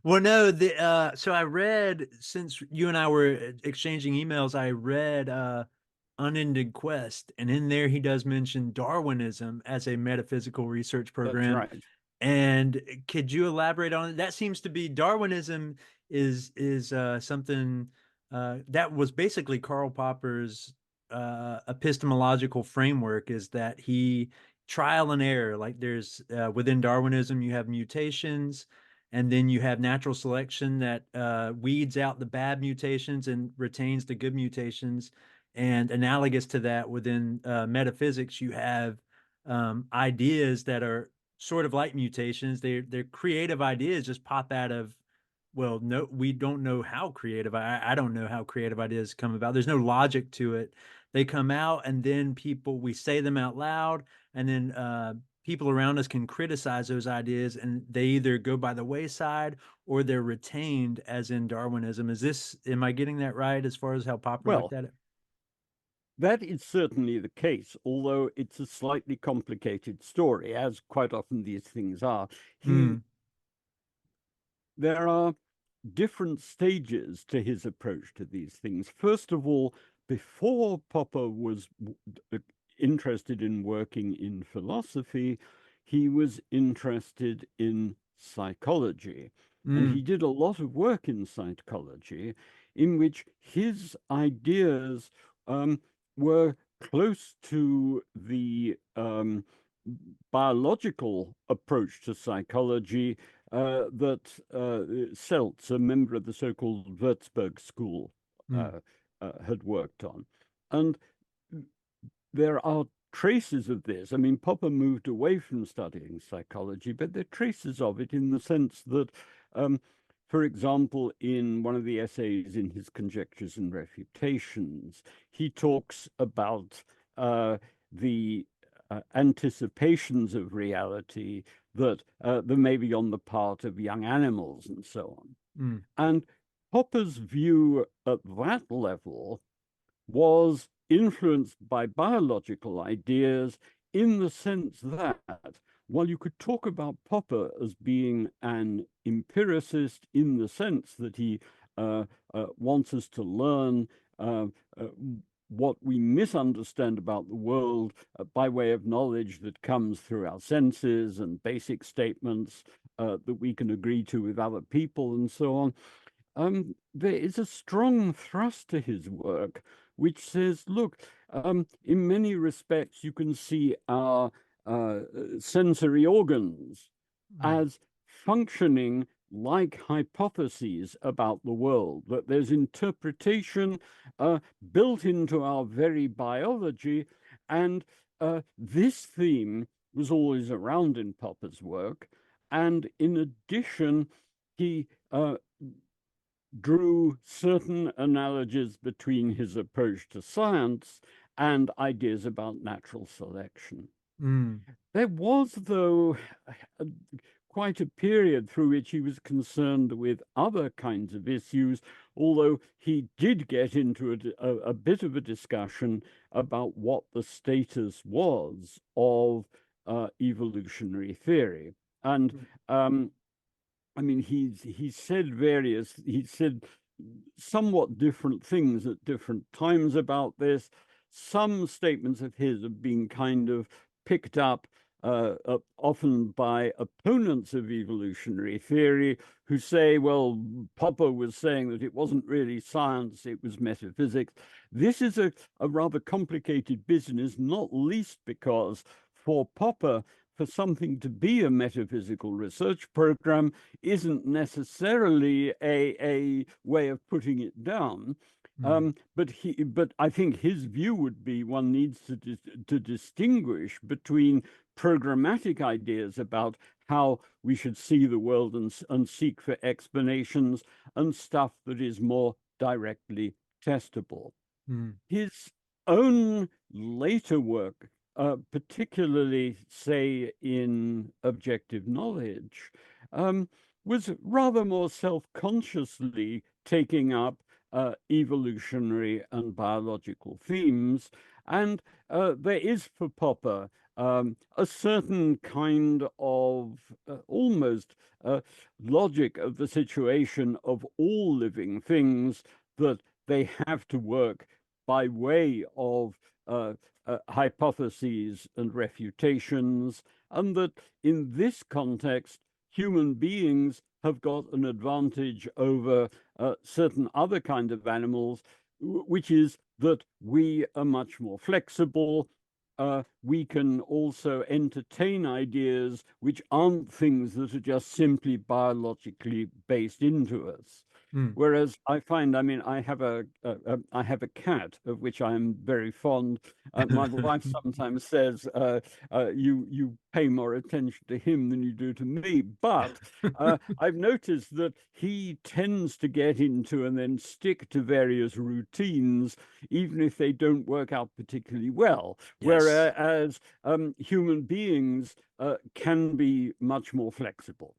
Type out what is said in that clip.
Well, no, so I read, since you and I were exchanging emails, I read Unending Quest, and in there he does mention Darwinism as a metaphysical research That's program. right. And could you elaborate on it? That seems to be Darwinism is something that was basically Karl Popper's epistemological framework, is that he trial and error, like there's within Darwinism you have mutations, and then you have natural selection that weeds out the bad mutations and retains the good mutations. And analogous to that, within metaphysics, you have ideas that are sort of like mutations. They're creative ideas, just pop out of, well, no, we don't know how creative. I don't know how creative ideas come about. There's no logic to it. They come out, and then we say them out loud, and then people around us can criticize those ideas, and they either go by the wayside or they're retained, as in Darwinism. Am I getting that right as far as how Popper looked Well, at it? that is certainly the case, although it's a slightly complicated story, as quite often these things are. Mm, There are different stages to his approach to these things. First of all, before Popper was interested in working in philosophy, he was interested in psychology. And he mm, did a lot of work in psychology in which his ideas were close to the biological approach to psychology that Seltz, a member of the so-called Würzburg school, mm, had worked on. And there are traces of this. I mean, Popper moved away from studying psychology, but there are traces of it in the sense that, for example, in one of the essays in his Conjectures and Refutations, he talks about the anticipations of reality that there may be on the part of young animals and so on. mm, And Popper's view at that level was influenced by biological ideas in the sense that, while you could talk about Popper as being an empiricist in the sense that he wants us to learn uh, uh, what we misunderstand about the world by way of knowledge that comes through our senses and basic statements that we can agree to with other people and so on. There is a strong thrust to his work which says, look, in many respects, you can see our sensory organs mm, as functioning like hypotheses about the world, that there's interpretation built into our very biology. And this theme was always around in Popper's work. And in addition, he drew certain analogies between his approach to science and ideas about natural selection. mm, There was, though, quite a period through which he was concerned with other kinds of issues, although he did get into a bit of a discussion about what the status was of evolutionary theory. And um, I mean, he said somewhat different things at different times about this. Some statements of his have been kind of picked up often by opponents of evolutionary theory who say, well, Popper was saying that it wasn't really science, it was metaphysics. This is a rather complicated business, not least because for Popper, for something to be a metaphysical research program isn't necessarily a way of putting it down. mm, But I think his view would be one needs to distinguish between programmatic ideas about how we should see the world and seek for explanations and stuff that is more directly testable. mm, His own later work, particularly, say, in objective knowledge, um, was rather more self consciously taking up evolutionary and biological themes. And there is for Popper a certain kind of almost logic of the situation of all living things, that they have to work by way of hypotheses and refutations, and that in this context, human beings have got an advantage over certain other kind of animals, which is that we are much more flexible. We can also entertain ideas which aren't things that are just simply biologically based into us. Mm. Whereas I find, I mean, I have a cat of which I'm very fond. My wife sometimes says, "You pay more attention to him than you do to me." But I've noticed that he tends to get into and then stick to various routines, even if they don't work out particularly well. Yes. Whereas human beings can be much more flexible.